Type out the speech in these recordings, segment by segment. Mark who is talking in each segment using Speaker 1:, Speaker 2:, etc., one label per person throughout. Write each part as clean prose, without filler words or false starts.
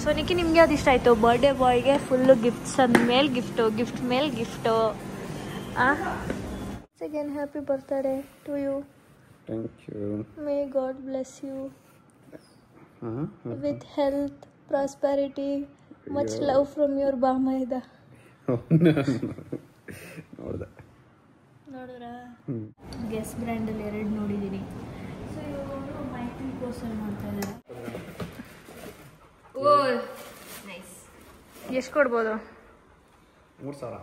Speaker 1: ಸೋನಿಕಿ ನಿಮಗೆ ಅದು ಇಷ್ಟ ಆಯಿತು? ಬರ್ಡೇ ಬಾಯ್ಗೆ ಫುಲ್ಲು ಗಿಫ್ಟ್ಸ್ ಅಂದಮೇಲೆ ಗಿಫ್ಟು, ಗಿಫ್ಟ್ ಮೇಲೆ gift. Again, happy birthday to you.
Speaker 2: Thank you.
Speaker 1: May God bless you with health, prosperity, much love from your Bamaida. ನೋಡಿದ್ರಾ? Guess ಬ್ರ್ಯಾಂಡಲ್ಲಿ 2 ನೋಡಿದ್ದೀನಿ. So ಇವರು ಮೈತ್ರಿ ಕೋರ್ಸಲ್ಲಿ ಮಾಡ್ತಾ ಇದ್ದಾರೆ. ಓ ನೈಸ್. ಎಷ್ಟು ಕೊಡ್ಬೋದು?
Speaker 2: 3000.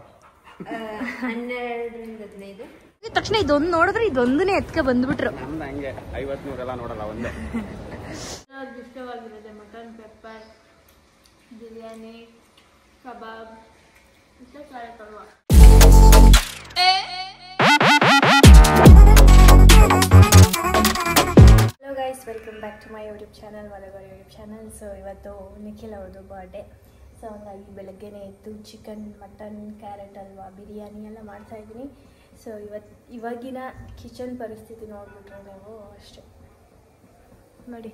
Speaker 1: 12-15 ತಕ್ಷಣ ಇದೊಂದು ನೋಡಿದ್ರೆ ಇದೊಂದನೇ ಎತ್ಕೆ ಬಂದ್ಬಿಟ್ರು.
Speaker 2: ನಮ್ದು ಹಂಗೆ 50-100 ಎಲ್ಲ ನೋಡಲ್ಲ, ಒಂದೇ.
Speaker 1: ಇಷ್ಟವಾಗಿರೋದೆ ಮಟನ್ ಪೆಪ್ಪರ್, ಬಿರಿಯಾನಿ, ಕಬಾಬ್, ಇಷ್ಟ ಸಾರೆ ಕಡುವ. Hello guys, welcome back to my YouTube channel, ಮಲಗೋರ್ ಯೂಟ್ಯೂಬ್ ಚಾನಲ್. ಸೊ ಇವತ್ತು ನಿಖಿಲ್ ಅವ್ರದ್ದು ಬರ್ಡೇ. ಸೊ ಹಂಗಾಗಿ ಬೆಳಗ್ಗೆನೇ ಎದ್ದು chicken, mutton, carrot halwa, biryani ಎಲ್ಲ ಮಾಡ್ತಾಯಿದ್ದೀನಿ. ಸೊ ಇವಾಗಿನ ಕಿಚನ್ ಪರಿಸ್ಥಿತಿ ನೋಡಿಬಿಟ್ರೆ ನೀವು ಅಷ್ಟೇ ನೋಡಿ,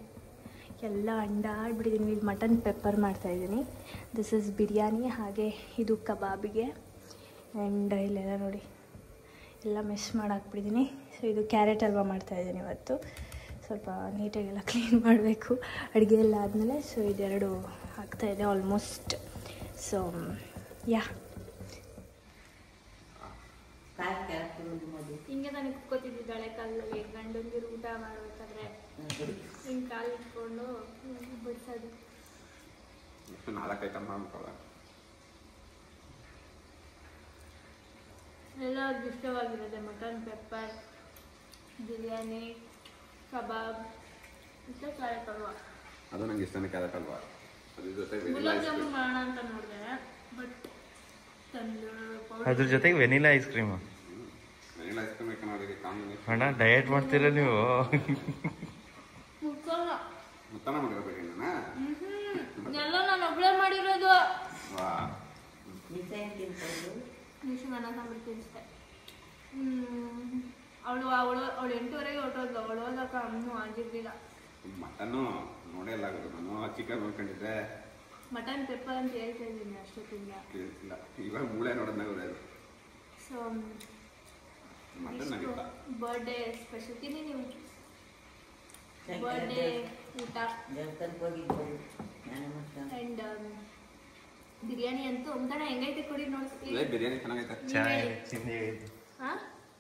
Speaker 1: ಎಲ್ಲ ಅಂಡಾಡ್ಬಿಟ್ಟಿದ್ದೀನಿ. ಇಲ್ಲಿ ಮಟನ್ ಪೆಪ್ಪರ್ ಮಾಡ್ತಾಯಿದ್ದೀನಿ. ದಿಸ್ ಇಸ್ ಬಿರಿಯಾನಿ, ಹಾಗೆ ಇದು ಕಬಾಬಿಗೆ. ಆ್ಯಂಡ್ ಇಲ್ಲೆಲ್ಲ ನೋಡಿ ಎಲ್ಲ ಮಿಸ್ ಮಾಡಾಕ್ಬಿಟ್ಟಿದ್ದೀನಿ. ಸೊ ಇದು ಕ್ಯಾರೆಟ್ ಹಲ್ವಾ ಮಾಡ್ತಾಯಿದ್ದೀನಿ ಇವತ್ತು. ಸ್ವಲ್ಪ ನೀಟಾಗೆಲ್ಲ ಕ್ಲೀನ್ ಮಾಡಬೇಕು ಅಡುಗೆ ಎಲ್ಲ ಆದಮೇಲೆ. ಸೊ ಇದೆರಡು ಆಗ್ತಾಯಿದೆ ಆಲ್ಮೋಸ್ಟ್. ಸೊ ಯಾ ಹಿಂಗೆ ನಾನು ಕುತ್ಕೋತಿದ್ದಾಳೆ ಕಾಲಲ್ಲಿ, ಗಂಡಂದಿರು ಊಟ ಮಾಡಬೇಕಾದ್ರೆ ಹಿಂಗೆ ಕಾಲು ಇಟ್ಕೊಂಡು ಬಿಡ್ಸೋದು.
Speaker 2: 4 ಐಟಮ್ ಮಾಡ್ಕೊಳ್ಳ.
Speaker 1: ಎಲ್ಲ ಇಷ್ಟವಾಗಿರೋದೆ ಮಟನ್ ಪೆಪ್ಪರ್, ಬಿರಿಯಾನಿ, ಕಬಾಬ್, ಇಷ್ಟ ಕ್ಯಾರೆಟ್ ಹಲ್ವಾ.
Speaker 2: ಅದು ನಂಗೆ ಇಷ್ಟನೇ, ಕ್ಯಾರೆಟ್ ಹಲ್ವಾ.
Speaker 1: ಗುಲಾಬ್ ಜಾಮೂನ್ ಮಾಡೋಣ ಅಂತ ನೋಡಿದೆ, ಬಟ್
Speaker 3: ಅದ್ರ ಜೊತೆಗೆ vanilla ice cream.
Speaker 2: Vanilla ice cream combination.
Speaker 3: ಅಣ್ಣ ಡಯಟ್ ಮಾಡ್ತೀರಾ ನೀವು?
Speaker 2: ಮುತ್ತನ ಮಾಡಿರಬೇಕು
Speaker 1: ಎಲ್ಲ ನಾನು ಒಬ್ಬಳೇ ಮಾಡಿರೋದು. ಅವಳು 8:30 ಹೊರಟೋದ್ಲು. ಅವಳು ಹೋದಾಗ ಇನ್ನೂ ಆಗಿರ್ಲಿಲ್ಲ.
Speaker 2: ಮಟನ್ನು ನೋಡೇ ಇಲ್ಲ, ನಾನು ಚಿಕನ್ ನೋಡ್ಕೊಂಡಿದ್ದೆ.
Speaker 1: ಮಟನ್ ಪೆಪ್ಪರ್ ಅಂತ ಹೇಳ್ತಾ ಇದ್ದೀನಿ ಅಷ್ಟೊತ್ತಿಂದ.
Speaker 2: ಕೇಳಿಸಿಲ್ಲ, ಇವಾಗ ಮೂಳೆ ನೋಡೋದ್ನಾಗ ಗೊತ್ತಾಯ್ತು.
Speaker 1: ಸೊ
Speaker 2: ಮಟನ್ ಆಗಿಲ್ಲ.
Speaker 1: ಬರ್ಡೇ ಸ್ಪೆಷಲ್ ತಿನ್ನಿ ನೀವು. ಬರ್ಡೇ ಊಟ ಆ್ಯಂಡ್ ಬಿರಿಯಾನಿ ಅಂತೂ ಒಂಥರ ಹೆಂಗೈತೆ ಕೊಡಿ ನೋಡಿ.
Speaker 2: ಬಿರಿಯಾನಿ ಚೆನ್ನಾಗೈತೆ.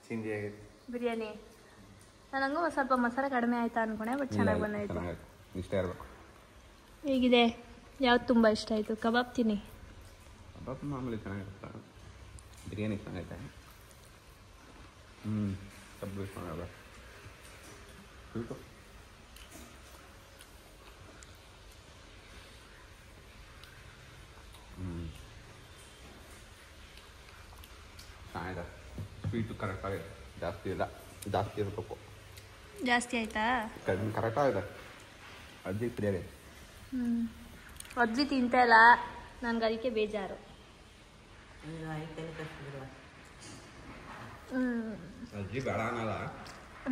Speaker 3: ಚಿಂದಿ ಆಗೈತೆ
Speaker 1: ಬಿರಿಯಾನಿ. ನನಗೂ ಸ್ವಲ್ಪ ಮಸಾಲೆ ಕಡಿಮೆ ಆಯ್ತಾ ಅನ್ಕೊಂಡೆ, ಬಟ್ ಚೆನ್ನಾಗಿ ಬಂದೈತೆ.
Speaker 2: ಇಷ್ಟ ಇರಬೇಕು.
Speaker 1: ಹೇಗಿದೆ? ಯಾವ್ದು ತುಂಬ ಇಷ್ಟ ಆಯಿತು? ಕಬಾಬ್ ತಿನ್ನಿ.
Speaker 2: ಕಬಾಬ್ ಮಾಮೂಲಿ ಚೆನ್ನಾಗಿರುತ್ತೆ, ಬಿರಿಯಾನಿ ಚೆನ್ನಾಗೈತೆ. ಕಬ್ಬು ಚೆನ್ನಾಗಲ್ಲ. ಸ್ವೀಟು ಚೆನ್ನಾಗಿದೆ. ಸ್ವೀಟು ಕರೆಕ್ಟಾಗಿದೆ, ಜಾಸ್ತಿ ಇಲ್ಲ, ಜಾಸ್ತಿ ಇರಬೇಕು.
Speaker 1: ಜಾಸ್ತಿ ಆಯ್ತಾ?
Speaker 2: ಕರೆಕ್ಟಾಗಿದೆ. ಅಜ್ಜಿ ಬಿರಿಯಾನಿ.
Speaker 1: ಅಜ್ಜಿ ತಿಂತಾ ಇಲ್ಲ, ನನಗೆ ಅದಕ್ಕೆ ಬೇಜಾರು.
Speaker 2: ಅಜ್ಜಿ ಬೇಡ ಅನ್ನಲ್ಲ.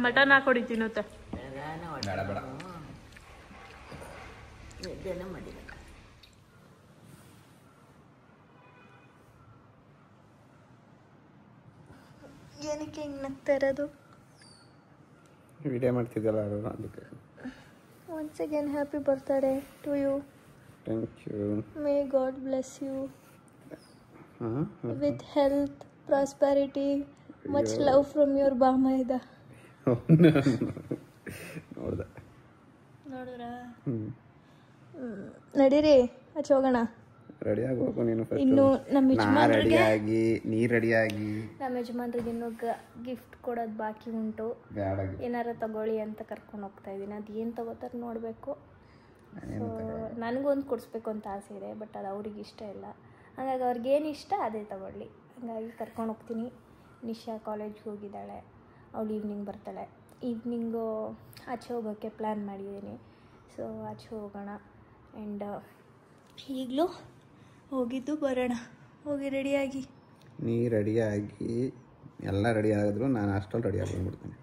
Speaker 1: ಮಟನ್ ಹಾಕೊಡಿ ತಿನ್ನುತ್ತೆ.
Speaker 2: ಬೇಡ ಬೇಡ. ಏನಕ್ಕೆ ಹಿಂಗೆ ನಗ್ತಾ ಇರೋದು? ವಿಡಿಯೋ ಮಾಡ್ತಿದ್ದಲ್ಲ ಅದಕ್ಕೆ.
Speaker 1: Once again, happy birthday to you.
Speaker 2: Thank you.
Speaker 1: May God bless you with health, prosperity, much love from your Bamaida.
Speaker 2: ನೋಡ್ದೆ.
Speaker 1: ನೋಡಿದ್ರಾ? ನಡೀರಿ ಆಚೆ ಹೋಗೋಣ.
Speaker 2: ರೆಡಿಯಾಗಿ ಹೋಗು ನೀನು.
Speaker 1: ಇನ್ನು ನಮ್ಮ ಯಜಮಾನ್ರಿಗೆ
Speaker 2: ರೆಡಿಯಾಗಿ, ನೀ ರೆಡಿಯಾಗಿ.
Speaker 1: ನಮ್ಮ ಯಜಮಾನ್ರಿಗೆ ಇನ್ನೂ ಗಿಫ್ಟ್ ಕೊಡೋದು ಬಾಕಿ ಉಂಟು. ಏನಾರ ತಗೊಳ್ಳಿ ಅಂತ ಕರ್ಕೊಂಡು ಹೋಗ್ತಾ ಇದ್ದೀನಿ. ಅದು ಏನು ತಗೋತಾರೆ ನೋಡಬೇಕು. ಸೊ ನನಗೊಂದು ಕೊಡಿಸ್ಬೇಕು ಅಂತ ಆಸೆ ಇದೆ, ಬಟ್ ಅದು ಅವ್ರಿಗೆ ಇಷ್ಟ ಇಲ್ಲ. ಹಾಗಾಗಿ ಅವ್ರಿಗೇನು ಇಷ್ಟ ಅದೇ ತಗೊಳ್ಳಿ. ಹಾಗಾಗಿ ಕರ್ಕೊಂಡು ಹೋಗ್ತೀನಿ. ನಿಶಾ ಕಾಲೇಜ್ಗೆ ಹೋಗಿದ್ದಾಳೆ, ಅವಳು ಈವ್ನಿಂಗ್ ಬರ್ತಾಳೆ. ಈವ್ನಿಂಗು ಆಚೆ ಹೋಗೋಕ್ಕೆ ಪ್ಲ್ಯಾನ್ ಮಾಡಿದ್ದೀನಿ. ಸೊ ಆಚೆ ಹೋಗೋಣ. ಆ್ಯಂಡ್ ಈಗಲೂ ಹೋಗಿದ್ದು ಬರೋಣ. ಹೋಗಿ ರೆಡಿಯಾಗಿ.
Speaker 2: ನೀ ರೆಡಿಯಾಗಿ ಎಲ್ಲ ರೆಡಿ ಆಗಿದ್ರು ನಾನು ಅಷ್ಟೊಂದು ರೆಡಿ ಆಗಿಬಿಡ್ತೀನಿ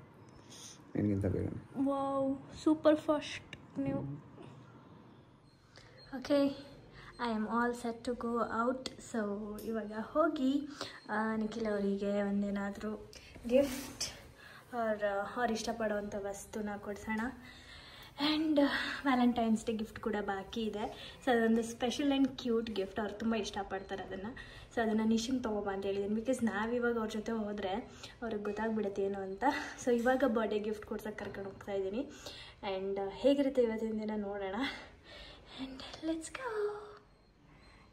Speaker 2: ನಿನಗಿಂತ ಬೇಗ.
Speaker 1: ವಾವ್, ಸೂಪರ್ ಫಾಸ್ಟ್ ನೀವು. Okay, I am all set to go out. So ಇವಾಗ ಹೋಗಿ ನಿಖಿಲ್ ಅವರಿಗೆ ಒಂದೇನಾದರೂ ಗಿಫ್ಟ್ ಅವ್ರು ಇಷ್ಟಪಡುವಂಥ ವಸ್ತುನ ಕೊಡಿಸೋಣ. ಆ್ಯಂಡ್ ವ್ಯಾಲೆಂಟೈನ್ಸ್ ಡೇ ಗಿಫ್ಟ್ ಕೂಡ ಬಾಕಿ ಇದೆ. ಸೊ ಅದೊಂದು ಸ್ಪೆಷಲ್ ಆ್ಯಂಡ್ ಕ್ಯೂಟ್ ಗಿಫ್ಟ್. ಅವ್ರು ತುಂಬ ಇಷ್ಟಪಡ್ತಾರೆ ಅದನ್ನು. ಸೊ ಅದನ್ನು ನಿಶಿಂಗ್ ತೊಗೊಬ ಅಂತ ಹೇಳಿದ್ದೀನಿ. ಬಿಕಾಸ್ ನಾವಿವಾಗ ಅವ್ರ ಜೊತೆ ಹೋದರೆ ಅವ್ರಿಗೆ ಗೊತ್ತಾಗ್ಬಿಡುತ್ತೆ ಏನು ಅಂತ. ಸೊ ಇವಾಗ ಬರ್ಡೇ ಗಿಫ್ಟ್ ಕೊಡ್ಸೋಕೆ ಕರ್ಕೊಂಡು ಹೋಗ್ತಾ ಇದ್ದೀನಿ. ಆ್ಯಂಡ್ ಹೇಗಿರುತ್ತೆ ಇವತ್ತಿನ ದಿನ ನೋಡೋಣ. And let's go.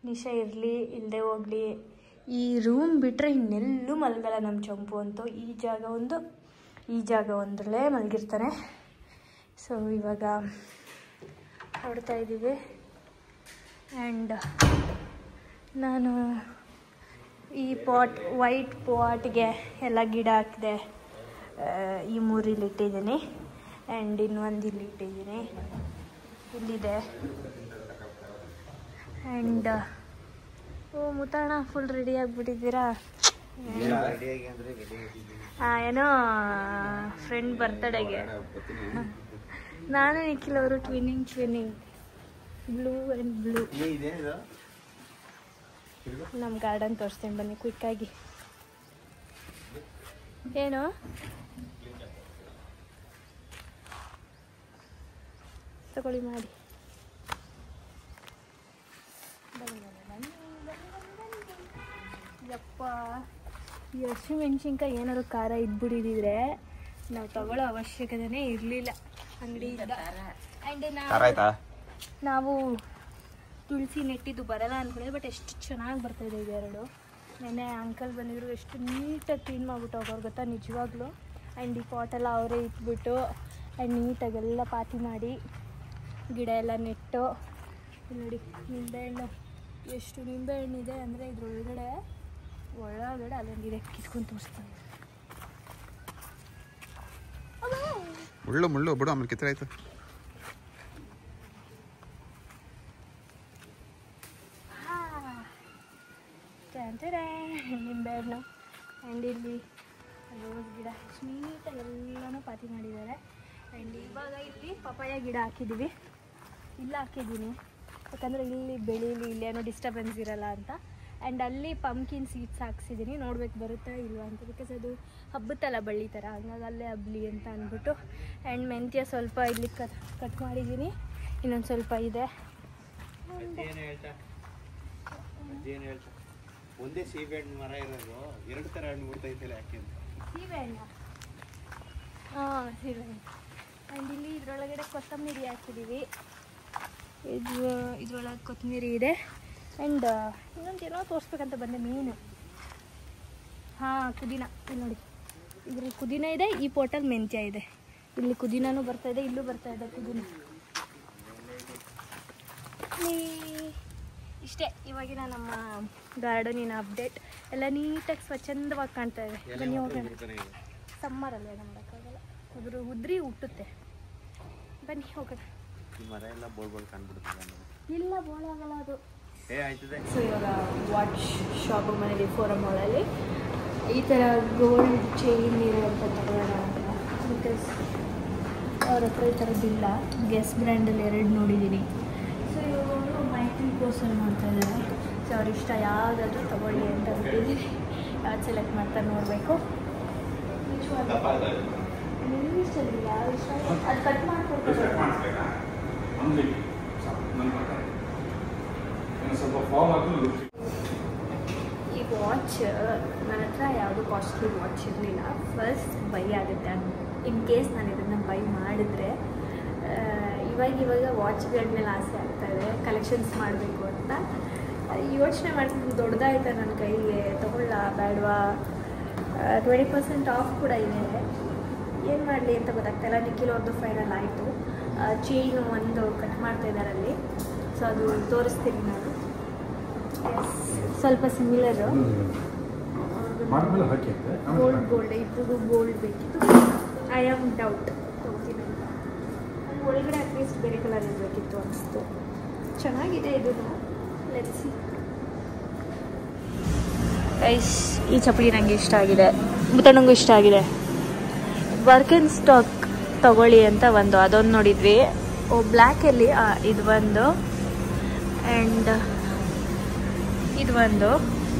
Speaker 1: ನಿಶಾ ಇರಲಿ ಇಲ್ಲದೆ ಹೋಗಲಿ, ಈ ರೂಮ್ ಬಿಟ್ಟರೆ ಇನ್ನೆಲ್ಲೂ ಮಲಗಲ್ಲ ನಮ್ಮ ಚಂಪು ಅಂತೂ. ಈ ಜಾಗ ಒಂದರಲ್ಲೇ ಮಲಗಿರ್ತಾನೆ. ಸೊ ಇವಾಗ ಹೊರಡ್ತಾ ಇದ್ದೀವಿ. ಆ್ಯಂಡ್ ನಾನು ಈ ವೈಟ್ ಪಾಟ್ಗೆ ಎಲ್ಲ ಗಿಡ ಹಾಕಿದೆ. ಈ 3 ಇಲ್ಲಿ ಇಟ್ಟಿದ್ದೀನಿ. ಆ್ಯಂಡ್ ಇನ್ನೊಂದು ಇಲ್ಲಿ ಇಟ್ಟಿದ್ದೀನಿ, ಇಲ್ಲಿದೆ. ಆ್ಯಂಡ್ ಮುತ್ತಣ್ಣ ಫುಲ್ ರೆಡಿ ಆಗಿಬಿಟ್ಟಿದ್ದೀರಾ? ಏನೋ ಫ್ರೆಂಡ್ ಬರ್ತಡೆಗೆ ನಾನು ನಿಖಿಲ್ ಅವರು ಟ್ವಿನ್ನಿಂಗ್ ಬ್ಲೂ ಆ್ಯಂಡ್ ಬ್ಲೂ. ನಮ್ಮ ಗಾರ್ಡನ್ ತೋರಿಸ್ತೇನೆ ಬನ್ನಿ ಕ್ವಿಕ್ಕಾಗಿ. ಏನು ತಗೊಳ್ಳಿ ಮಾಡಿ. ಯಪ್ಪ, ಈ ಹಸಿಮೆಣ್ಸಿನ್ಕಾಯಿ ಏನಾದ್ರು ಖಾರ ಇದ್ಬಿಟ್ಟಿದ್ರೆ ನಾವು ತಗೊಳ್ಳೋ ಅವಶ್ಯಕತೆನೇ ಇರಲಿಲ್ಲ ಅಂಗಡಿಯಿಂದ. ಆ್ಯಂಡ್ ನಾವು ತುಳಸಿ ನೆಟ್ಟಿದ್ದು ಬರಲ್ಲ ಅಂದ್ಕೊಂಡಿದ್ದೆ, ಬಟ್ ಎಷ್ಟು ಚೆನ್ನಾಗಿ ಬರ್ತಾಯಿದೆ ಇದೆರಡು. ನೆನ್ನೆ ಅಂಕಲ್ ಬಂದಿದ್ರು, ಎಷ್ಟು ನೀಟಾಗಿ ಕ್ಲೀನ್ ಮಾಡಿಬಿಟ್ಟು ಹೋಗೋರು ಗೊತ್ತಾ ನಿಜವಾಗ್ಲೂ. ಆ್ಯಂಡ್ ಈ ಪಾಟೆಲ್ಲ ಅವರೇ ಇಟ್ಬಿಟ್ಟು ಆ್ಯಂಡ್ ನೀಟಾಗೆಲ್ಲ ಪಾತಿ ಮಾಡಿ ಗಿಡ ಎಲ್ಲ ನೆಟ್ಟು. ನೋಡಿ ನಿಂಬೆಹಣ್ಣು, ಎಷ್ಟು ನಿಂಬೆಹಣ್ಣಿದೆ ಅಂದರೆ ಇದ್ರೊಳಗಡೆ ಅಲ್ಲೊಂದಿದೆ, ಕಿತ್ಕೊಂಡು ತೋರಿಸ್ತೀನಿ.
Speaker 2: ಮುಳ್ಳು ಬಿಡು, ಆಮೇಲೆ ಕಿತ್ತರೆ ಆಯ್ತು.
Speaker 1: ನಿಂಬೆಹಣ್ಣು. ಆ್ಯಂಡ್ ಇಲ್ಲಿ ರೋಸ್ ಗಿಡ ಎಷ್ಟು ನೀಟಾಗಿ ಎಲ್ಲನೂ ಪಾತಿ ಮಾಡಿದ್ದಾರೆ. ಆ್ಯಂಡ್ ಇವಾಗ ಇಲ್ಲಿ ಪಪಾಯ ಗಿಡ ಹಾಕಿದ್ದೀವಿ. ಇಲ್ಲ ಹಾಕಿದ್ದೀನಿ ಯಾಕಂದರೆ ಇಲ್ಲಿ ಬೆಳೀಲಿ, ಇಲ್ಲೇನೋ ಡಿಸ್ಟರ್ಬೆನ್ಸ್ ಇರಲ್ಲ ಅಂತ. ಆ್ಯಂಡ್ ಅಲ್ಲಿ ಪಂಪ್ಕಿನ್ ಸೀಡ್ಸ್ ಹಾಕ್ಸಿದ್ದೀನಿ, ನೋಡ್ಬೇಕು ಬರುತ್ತಾ ಇಲ್ವಾ ಅಂತ. ಬಿಕಾಸ್ ಅದು ಹಬ್ಬತ್ತಲ್ಲ ಬಳ್ಳಿ ಥರ, ಹಂಗಾಗಿ ಅಲ್ಲೇ ಹಬ್ಬಲಿ ಅಂತ ಅಂದ್ಬಿಟ್ಟು. ಆ್ಯಂಡ್ ಮೆಂತ್ಯ ಸ್ವಲ್ಪ ಇಲ್ಲಿ ಕಟ್ ಮಾಡಿದ್ದೀನಿ, ಇನ್ನೊಂದು ಸ್ವಲ್ಪ ಇದೆ.
Speaker 4: ಒಂದೇ ಸೀಬೆಹಣ್ಣು ಮರ ಇರೋದು, 2 ಥರ ಹಣ್ಣು ಬಿಡ್ತೈತಿಲ್ಲ ಯಾಕೆ?
Speaker 1: ಸೀಬೆಹಣ್ಣು, ಸೀಬೆಹಣ್ಣು. ಆ್ಯಂಡ್ ಇಲ್ಲಿ ಇದರೊಳಗಡೆ ಕೊತ್ತಂಬರಿ ಹಾಕಿದ್ದೀವಿ. ಇದ್ರೊಳಗೆ ಕೊತ್ತಂಬರಿ ಇದೆ. ಆ್ಯಂಡ್ ಇನ್ನೊಂದು ಏನೋ ತೋರಿಸ್ಬೇಕಂತ ಬಂದೆ, ಮೀನು. ಪುದೀನ. ಇಲ್ಲಿ ನೋಡಿ, ಇದ್ರಲ್ಲಿ ಪುದೀನ ಇದೆ, ಈ ಪೋಟಲ್ಲಿ ಮೆಂತ್ಯ ಇದೆ. ಇಲ್ಲಿ ಪುದೀನೂ ಬರ್ತಾಯಿದೆ, ಇಲ್ಲೂ ಬರ್ತಾಯಿದೆ ಪುದೀನ. ಇಷ್ಟೇ ಇವಾಗಿನ ನಮ್ಮ ಗಾರ್ಡನಿನ ಅಪ್ಡೇಟ್. ಎಲ್ಲ ನೀಟಾಗಿ ಸ್ವಚ್ಛಂದವಾಗಿ ಕಾಣ್ತಾ ಇದೆ. ಬನ್ನಿ ಹೋಗೋಣ. ಸಮ್ಮರಲ್ಲೇ ಮಾಡೋಕ್ಕಾಗಲ್ಲ, ಉದ್ರಿ ಹುಟ್ಟುತ್ತೆ. ಬನ್ನಿ ಹೋಗೋಣ.
Speaker 4: ಮರ ಎಲ್ಲ ಬೋಳ್ ಕಾಣ್ಬಿಡುತ್ತೆ.
Speaker 1: ಇಲ್ಲ ಬೋಳಾಗಲ್ಲ ಅದು.
Speaker 4: ಸೊ
Speaker 1: ಇವಾಗ ವಾಚ್ ಶಾಪ್ ಮನೇಲಿ ಫೋರಮ್ ಮಾಲಲ್ಲಿ ಈ ಥರ ಗೋಲ್ಡ್ ಚೈನ್ ಇರುವಂಥ ತಗೊಳ್ಳೋಣ ಅಂತ. ಬಿಕಾಸ್ ಅವ್ರ ಹತ್ರ ಈ ಥರದ್ದಿಲ್ಲ. ಗೆಸ್ ಬ್ರ್ಯಾಂಡಲ್ಲಿ 2 ನೋಡಿದ್ದೀನಿ. ಸೊ ಇವಾಗ ಅವರು ಮೈಕ್ರೋಕೋಸಲ್ಲಿ ಮಾಡ್ತಾಯಿದ್ದಾರೆ. ಸೊ ಅವ್ರ ಇಷ್ಟ ಯಾವುದಾದ್ರೂ ತೊಗೊಳ್ಳಿ ಅಂತ ಬಿಟ್ಟಿದ್ದೀನಿ. ಯಾವ್ದು ಸೆಲೆಕ್ಟ್ ಮಾಡ್ತಾರೆ ನೋಡಬೇಕು. ಇಂಗ್ಲೀಷಲ್ಲಿ ಯಾವ ಇಷ್ಟ ಅದು ಕಟ್ ಮಾಡ್ಕೊಡ್ತಾರೆ. ಈ ವಾಚ್ ನನ್ನ ಹತ್ರ ಯಾವುದು ಕಾಸ್ಟ್ಲಿ ವಾಚ್ ಇರಲಿಲ್ಲ. ಫಸ್ಟ್ ಬೈ ಆಗುತ್ತೆ. ಇನ್ ಕೇಸ್ ನಾನು ಇದನ್ನು ಬೈ ಮಾಡಿದ್ರೆ ಇವಾಗ ವಾಚ್ಗಳ ಮೇಲೆ ಆಸೆ ಆಗ್ತಾಯಿದೆ, ಕಲೆಕ್ಷನ್ಸ್ ಮಾಡಬೇಕು ಅಂತ ಯೋಚನೆ ಮಾಡ್ತೀನಿ. ದೊಡ್ಡದಾಯ್ತಾ ನನ್ನ ಕೈಗೆ, ತೊಗೊಳ್ಳ ಬೇಡವಾ? 20% ಆಫ್ ಕೂಡ ಇದೆ. ಏನು ಮಾಡಲಿ ಅಂತ ಗೊತ್ತಾಗ್ತಾಯಿಲ್ಲ. ನಿಖಿಲ್ ಅವ್ರದ್ದು ಫೈನಲ್ ಆಯಿತು. ಚೈನು ಒಂದು ಕಟ್ ಮಾಡ್ತಾಯಿದ್ದಾರೆ ಅಲ್ಲಿ. ಸೊ ಅದು ತೋರಿಸ್ತೀನಿ ನಾನು. ಸ್ವಲ್ಪ ಸಿಮಿಲರು, ಗೋಲ್ಡ್ ಇಬ್ಬರಿಗೂ ಗೋಲ್ಡ್ ಬೇಕಿತ್ತು. ಐ ಆಮ್ ಡೌಟ್ ತೊಗೋತೀನಿ ಅಂತ. ಒಳಗಡೆ ಅಟ್ಲೀಸ್ಟ್ ಬೇರೆ ಕಲರ್ ಇರಬೇಕಿತ್ತು ಅನಿಸ್ತು. ಚೆನ್ನಾಗಿದೆ ಇದು. Let's see. ಗೈಸ್, ಈ ಚಪ್ಪಲಿ ನನಗೆ ಇಷ್ಟ ಆಗಿದೆ, ಮುತ್ತಣ್ಣಂಗೂ ಇಷ್ಟ ಆಗಿದೆ. ಬರ್ಕಿನ್ ಸ್ಟಾಕ್ ತಗೊಳ್ಳಿ ಅಂತ ಅದೊಂದು ನೋಡಿದ್ವಿ. ಬ್ಲ್ಯಾಕಲ್ಲಿ ಇದು ಒಂದು. ಆ್ಯಂಡ್ ಇದು ಒಂದು.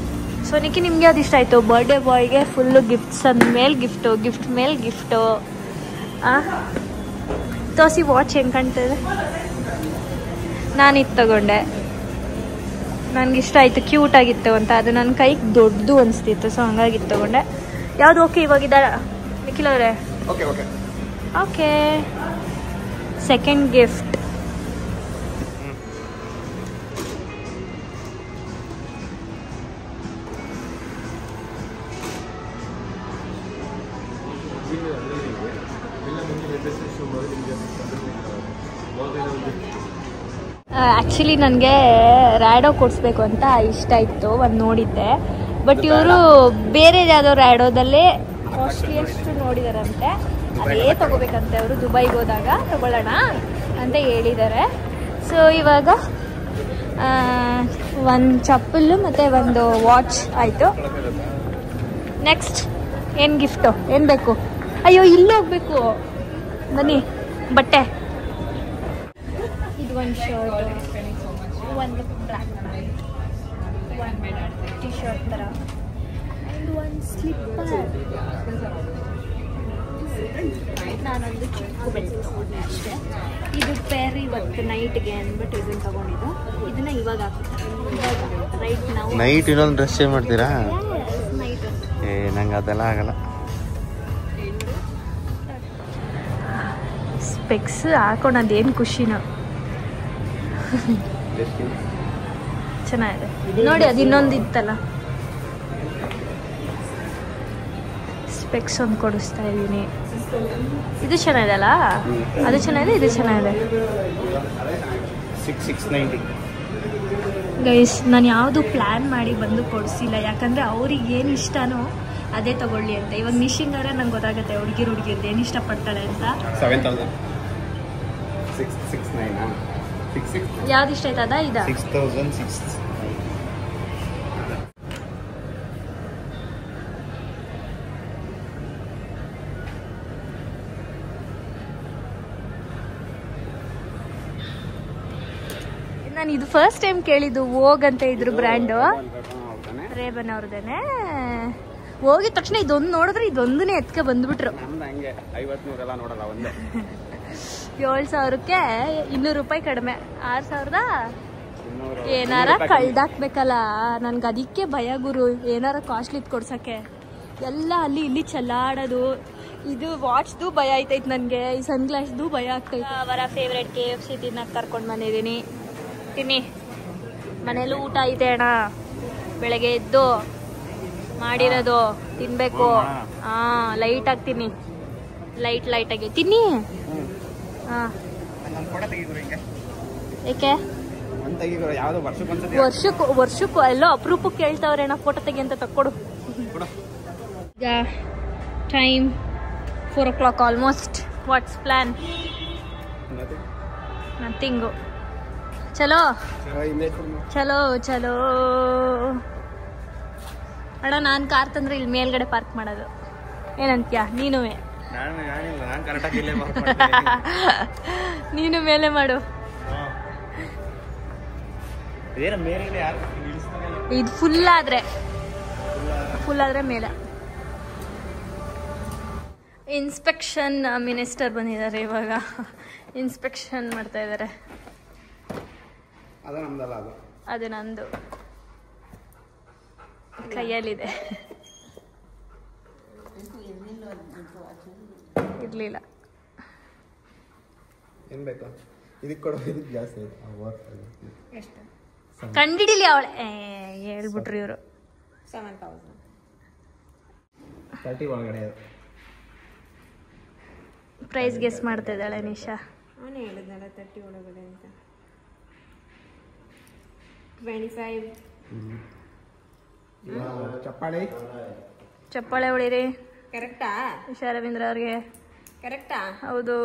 Speaker 1: ಸೊ ನಿಕ್ಕಿ ನಿಮಗೆ ಅದು ಇಷ್ಟ ಆಯಿತು? ಬರ್ಡೇ ಬಾಯ್ಗೆ ಫುಲ್ಲು ಗಿಫ್ಟ್ಸ್ ಅಂದಮೇಲೆ ಗಿಫ್ಟು, ಗಿಫ್ಟ್ ಮೇಲೆ ಗಿಫ್ಟು. ತೋರಿಸಿ ವಾಚ್ ಹೆಂಗೆ ಕಾಣ್ತದೆ. ನಾನು ಇದು ತಗೊಂಡೆ, ನನಗಿಷ್ಟ ಆಯಿತು, ಕ್ಯೂಟಾಗಿತ್ತು ಅಂತ. ಅದು ನನ್ನ ಕೈಗೆ ದೊಡ್ಡದು ಅನಿಸ್ತಿತ್ತು, ಸೊ ಹಂಗಾಗಿ ಇದು ತಗೊಂಡೆ. ಯಾವುದು ಓಕೆ ಇವಾಗಿದ್ದಾರ ನಿಖಿಲ್ ಅವರೇ?
Speaker 2: Okay okay
Speaker 1: okay. Second gift. Actually ನನಗೆ ರ್ಯಾಡೋ ಕೊಡಿಸ್ಬೇಕು ಅಂತ ಇಷ್ಟ ಇತ್ತು, ಒಂದು ನೋಡಿದ್ದೆ. ಬಟ್ ಇವರು ಬೇರೆ ಯಾವುದೋ ರ್ಯಾಡೋದಲ್ಲೇ ಕಾಸ್ಟ್ಲಿಯಷ್ಟು ನೋಡಿದಾರಂತೆ, ಅದೇ ತೊಗೋಬೇಕಂತೆ. ಅವರು ದುಬೈಗೆ ಹೋದಾಗ ತೊಗೊಳ್ಳೋಣ ಅಂತ ಹೇಳಿದ್ದಾರೆ. ಸೊ ಇವಾಗ ಒಂದು ಚಪ್ಪಲು ಮತ್ತು ಒಂದು ವಾಚ್ ಆಯಿತು. ನೆಕ್ಸ್ಟ್ ಏನು ಗಿಫ್ಟು? ಏನು ಬೇಕು? ಅಯ್ಯೋ ಇಲ್ಲಿ ಹೋಗ್ಬೇಕು, ಬನ್ನಿ. ಬಟ್ಟೆ. ಇದು ಒಂದು ಶರ್ಟ್, ಒಂದು ಬ್ಲ್ಯಾಕ್, ಒಂದು ಟಿ ಶರ್ಟ್ ಥರ, ಆ್ಯಂಡ್ ಒಂದು ಸ್ಲಿಪ್ಪರ್. ನಾನೊಂದು ಚಿಕ್ಕ ಬೆಲ್ಟ್ ತೊಗೊಂಡೆ ಅಷ್ಟೇ. ಇದು ಪೇರ್ ಇವತ್ತು ನೈಟ್ಗೆ ಅಂದ್ಬಿಟ್ಟು ಇದನ್ನು ತೊಗೊಂಡಿದ್ದು. ಇದನ್ನ ಇವಾಗ ಹಾಕ್ತಾರೆ ರೈಟ್ ನಾವು.
Speaker 3: ನೈಟ್ ಇನ್ನೊಂದು ಡ್ರೆಸ್ ಚೇಂಜ್ ಮಾಡ್ತೀರಾ?
Speaker 1: ನೈಟ್
Speaker 3: ನಂಗೆ ಅದೆಲ್ಲ ಆಗಲ್ಲ.
Speaker 1: ಸ್ಪೆಕ್ಸ್ ಹಾಕೊಂಡದೇನು ಖುಷಿನೋ. ಚೆನ್ನಾಗಿದೆ ನೋಡಿ. ಅದು ಇನ್ನೊಂದು ಇತ್ತಲ್ಲ, ಸ್ಪೆಕ್ಸ್ ಒಂದು ಕೊಡಿಸ್ತಾ ಇದ್ದೀನಿ. ಇದು ಚೆನ್ನಾಗಿದೆ ಅಲ್ಲ? ಅದು ಚೆನ್ನಾಗಿದೆ, ಇದು ಚೆನ್ನಾಗಿದೆ.
Speaker 4: 690
Speaker 1: ಗೈಸ್, ನಾನು ಯಾವುದು ಪ್ಲ್ಯಾನ್ ಮಾಡಿ ಬಂದು ಕೊಡಿಸಿಲ್ಲ, ಯಾಕಂದರೆ ಅವ್ರಿಗೆ ಏನು ಇಷ್ಟನೋ ಅದೇ ತಗೊಳ್ಳಿ ಅಂತ. ಇವಾಗ ನಿಶಿಂಗವ್ರೆ ನಂಗೆ ಗೊತ್ತಾಗುತ್ತೆ ಹುಡುಗಿರ್ದು ಏನು ಇಷ್ಟಪಡ್ತಾಳೆ ಅಂತ.
Speaker 4: 7,669
Speaker 1: ಯಾವ್ದು ಇಷ್ಟ ಆಯ್ತದ? ಇದಾ?
Speaker 4: 6,600.
Speaker 1: ನಾನು ಇದು ಫಸ್ಟ್ ಟೈಮ್ ಕೇಳಿದ್ದು. ಹೋಗಂತ ಇದ್ರು ಬ್ರ್ಯಾಂಡು, ರೇಬನ್ ಅವ್ರದೇನೆ. ಹೋಗಿದ ತಕ್ಷಣ ಇದೊಂದು ನೋಡಿದ್ರೆ ಇದೊಂದನೇ ಎತ್ಕೆ ಬಂದ್ಬಿಟ್ರು. 7,000ಕ್ಕೆ 200 ರೂಪಾಯಿ ಕಡಿಮೆ. 6,000 ಏನಾರ ಕಳ್ದಾಕ್ಬೇಕಲ್ಲ. ನನ್ಗೆ ಅದಕ್ಕೆ ಭಯ ಗುರು, ಏನಾರ ಕಾಸ್ಟ್ಲಿ ಕೊಡ್ಸಕ್ಕೆ. ಎಲ್ಲ ಅಲ್ಲಿ ಇಲ್ಲಿ ಚೆಲ್ಲಾಡೋದು. ಇದು ವಾಚ್ದು ಭಯ ಆಯ್ತೈತೆ ನನಗೆ, ಈ ಸನ್ ಗ್ಲಾಸ್ದು ಭಯ ಆಗ್ತೈತೆ. ಅವರ ಫೇವ್ರೆಟ್ KFC ತಿನ್ನಕ್ಕೆ ಕರ್ಕೊಂಡು ಬಂದಿದ್ದೀನಿ. ತಿನ್ನಿ. ಮನೇಲಿ ಊಟ ಐತೆ ಅಣ್ಣ, ಬೆಳಗ್ಗೆ ಎದ್ದು ಮಾಡಿರೋದು ತಿನ್ಬೇಕು. ಲೈಟಾಗಿ ತಿನ್ನಿ, ಲೈಟಾಗಿ ತಿನ್ನಿ. ಏಕೆ ವರ್ಷಕ್ಕೂ ಎಲ್ಲೋ ಅಪರೂಪಕ್ಕೆ ಕೇಳ್ತಾವ್ರೆ ಅಣ್ಣ ಫೋಟೋ ತೆಗಿ ಅಂತ. ತಕ್ಕೊಡು. ಈಗ time 4 o'clock almost. What's plan? Nothing. ಚಲೋ ಚಲೋ ಚಲೋ ಅಣ್ಣ. ನಾನು ಕಾರ್ ತಂದ್ರೆ ಇಲ್ಲಿ ಮೇಲ್ಗಡೆ ಪಾರ್ಕ್ ಮಾಡೋದು. ಏನಂತ್ಯಾ ನೀನುವೆ? ನೀನು ಮೇಲೆ ಮಾಡು. ಇದು ಫುಲ್ ಆದ್ರೆ ಮೇಲೆ. ಇನ್ಸ್ಪೆಕ್ಷನ್ ಮಿನಿಸ್ಟರ್ ಬಂದಿದ್ದಾರೆ ಇವಾಗ. ಇನ್ಸ್ಪೆಕ್ಷನ್ ಮಾಡ್ತಾ ಇದ್ದಾರೆ. ಅದು ನಂದು ಕೈಯಲ್ಲಿದೆ, ಇರ್ಲಿಲ್ಲ. ಕಂಡಿಡಿಲಿ ಅವಳೆ ಹೇಳ್ಬಿಟ್ರಿ ಇವರು.
Speaker 2: 30 ಒಳಗಡೆ
Speaker 1: ಪ್ರೈಸ್ ಗೆಸ್ ಮಾಡ್ತಾ ಇದ್ದಾಳೆ ನಿಶಾ.
Speaker 5: ಅವನೇ ಹೇಳಿದ್ನಲ್ಲ 30 ಒಳಗಡೆ ಅಂತ. 25.
Speaker 1: ಚಪ್ಪಾಳೆ ಹೊಡಿರಿ.
Speaker 5: ಕರೆಕ್ಟಾ?
Speaker 1: ನಿಶಾ ರವೀಂದ್ರ ಅವ್ರಿಗೆ
Speaker 5: ಕರೆಕ್ಟಾ?
Speaker 1: ಹೌದು.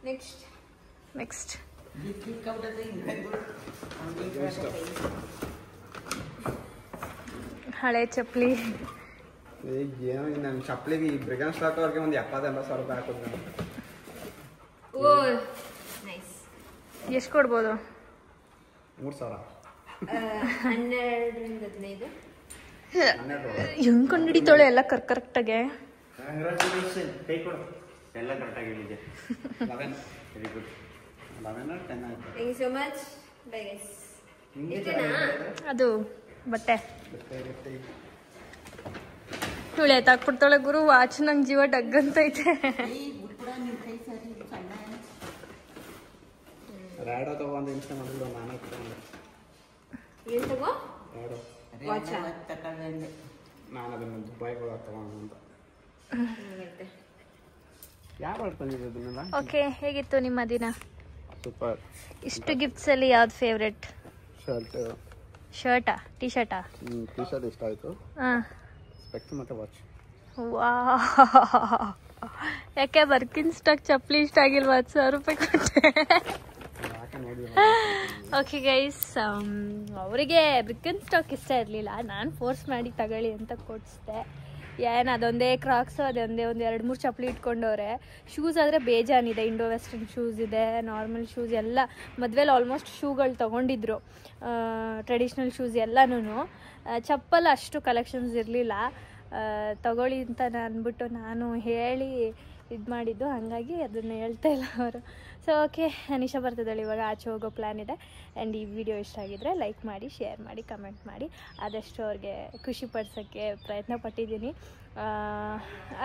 Speaker 1: ನೆಕ್ಸ್ಟ್ ಹಳೆ ಚಪ್ಪಲಿ.
Speaker 2: ನನ್ನ ಚಪ್ಪಲಿಗೆ ಈ ಬ್ರಿಗನ್ ಸ್ಟಾಕ್ ಅವ್ರಿಗೆ ಒಂದು 70-80 ರೂಪಾಯಿ ಹಾಕೋದು.
Speaker 5: ಓ ನೈಸ್.
Speaker 1: ಎಷ್ಟು ಕೊಡ್ಬೋದು?
Speaker 2: 3,000.
Speaker 5: 12ರಿಂದ 15.
Speaker 1: ಹೆಂಗ್ ಕಂಡಿಡಿತಾಳೆ ಎಲ್ಲ ಕರೆಕ್ಟಾಗೆ.
Speaker 4: ಕೈ ಕೊಡು. ಎಲ್ಲ ಕರೆಕ್ಟಾಗಿ ಹೇಳಿದೆ. 11 ವೆರಿ ಗುಡ್. 11 or 10 ಆಯ್ತು.
Speaker 5: Thank you so much. Bye guys. ಇಷ್ಟೇನಾ?
Speaker 1: ಅದು ಬಟ್ಟೆ ಇವಳು ಎತ್ತಾಕ್ಬಿಡ್ತಾಳೆ ಗುರು. ವಾಚ್ ನಂಗೆ ಜೀವ ಡಗ್ಗಂತೈತೆ.
Speaker 2: ರ್ಯಾಡೋ ತಗೊಂಡು ಇನ್ಸ್ಟಾ ಮಾಡಿದ್ರು ನಾನೇ ತಗೊಂಡೆ.
Speaker 5: ಏನು ತಗೋ?
Speaker 2: ರ್ಯಾಡೋ
Speaker 5: ವಾಚಾ?
Speaker 2: ನಾನು ಅದನ್ನು ದುಬೈಗೆ ಹೋಗಿ ತಗೊಂಡು ಅಂತ. ಯಾರು ಹೊಡ್ಕೊಂಡಿದ್ದು ಅದನ್ನೆಲ್ಲ?
Speaker 1: ಓಕೆ, ಹೇಗಿತ್ತು ನಿಮ್ಮ ದಿನ?
Speaker 2: ಸೂಪರ್.
Speaker 1: ಇಷ್ಟು ಗಿಫ್ಟ್ಸಲ್ಲಿ ಯಾವ್ದು ಫೇವ್ರೆಟ್? ಶರ್ಟಾ ಟಿ ಶರ್ಟಾ?
Speaker 2: ಟಿ ಶರ್ಟ್ ಇಷ್ಟ ಆಯಿತು.
Speaker 1: ಹಾಂ,
Speaker 2: ಸ್ಪೆಕ್ಸ್ ಮತ್ತು ವಾಚ್.
Speaker 1: ವಾ, ಯಾಕೆ ಬರ್ಕಿನ್ ಸ್ಟಾಕ್ ಚಪ್ಪಲಿ ಇಷ್ಟ ಆಗಿಲ್ವಾ? 10,000 ರೂಪಾಯಿ ಕೊಟ್ಟೆ. ಓಕೆ ಗೈಸ್, ಅವರಿಗೆ ಬ್ರಿಕನ್ ಸ್ಟಾಕ್ ಇಷ್ಟ ಇರಲಿಲ್ಲ. ನಾನು ಫೋರ್ಸ್ ಮಾಡಿ ತಗೊಳ್ಳಿ ಅಂತ ಕೊಡಿಸ್ದೆ. ಏನು ಅದೊಂದೇ ಕ್ರಾಕ್ಸು, ಅದೊಂದೇ ಒಂದು 2-3 ಚಪ್ಪಲಿ ಇಟ್ಕೊಂಡವ್ರೆ. ಶೂಸ್ ಆದರೆ ಬೇಜಾನಿದೆ. ಇಂಡೋ ವೆಸ್ಟರ್ನ್ ಶೂಸ್ ಇದೆ, ನಾರ್ಮಲ್ ಶೂಸ್ ಎಲ್ಲ. ಮದುವೆಲಿ ಆಲ್ಮೋಸ್ಟ್ ಶೂಗಳು ತೊಗೊಂಡಿದ್ರು, ಟ್ರೆಡಿಷ್ನಲ್ ಶೂಸ್ ಎಲ್ಲನೂ. ಚಪ್ಪಲ್ ಅಷ್ಟು ಕಲೆಕ್ಷನ್ಸ್ ಇರಲಿಲ್ಲ. ತಗೊಳ್ಳಿ ಅಂತ ಅಂದ್ಬಿಟ್ಟು ನಾನು ಹೇಳಿ ಇದು ಮಾಡಿದ್ದು, ಹಾಗಾಗಿ ಅದನ್ನು ಹೇಳ್ತಾ ಇಲ್ಲ ಅವರು. ಸೊ ಓಕೆ, ನಿಶಾ ಬರ್ತಿದ್ದಾಳೆ ಇವಾಗ, ಆಚೆ ಹೋಗೋ ಪ್ಲ್ಯಾನ್ ಇದೆ. ಆ್ಯಂಡ್ ಈ ವಿಡಿಯೋ ಇಷ್ಟ ಆಗಿದ್ರೆ ಲೈಕ್ ಮಾಡಿ, ಶೇರ್ ಮಾಡಿ, ಕಮೆಂಟ್ ಮಾಡಿ. ಆದಷ್ಟು ಅವ್ರಿಗೆ ಖುಷಿ ಪಡಿಸೋಕ್ಕೆ ಪ್ರಯತ್ನ ಪಟ್ಟಿದ್ದೀನಿ.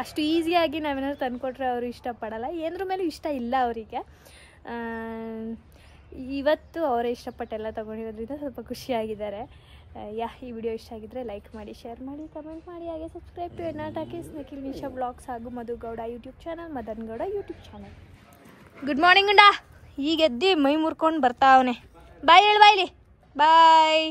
Speaker 1: ಅಷ್ಟು ಈಸಿಯಾಗಿ ನಾವೇನಾದ್ರು ತಂದುಕೊಟ್ರೆ ಅವರು ಇಷ್ಟಪಡಲ್ಲ. ಏನರ ಮೇಲೂ ಇಷ್ಟ ಇಲ್ಲ ಅವರಿಗೆ. ಇವತ್ತು ಅವರೇ ಇಷ್ಟಪಟ್ಟೆಲ್ಲ ತೊಗೊಂಡಿರೋದ್ರಿಂದ ಸ್ವಲ್ಪ ಖುಷಿಯಾಗಿದ್ದಾರೆ. ಈ ವಿಡಿಯೋ ಇಷ್ಟ ಆಗಿದ್ರೆ ಲೈಕ್ ಮಾಡಿ, ಶೇರ್ ಮಾಡಿ, ಕಮೆಂಟ್ ಮಾಡಿ. ಹಾಗೆ subscribe to N R talkies, Nikhil Nisha blogs ಹಾಗೂ Madhu Gowda YouTube channel, Madan Gowda YouTube channel. Good morning ಉಂಡ. ಈಗ ಎದ್ದು ಮೈ ಮುರ್ಕೊಂಡು ಬರ್ತಾವನೆ. ಬಾಯ್ ಹೇಳು, ಬಾಯ್ಲಿ ಬಾಯ್.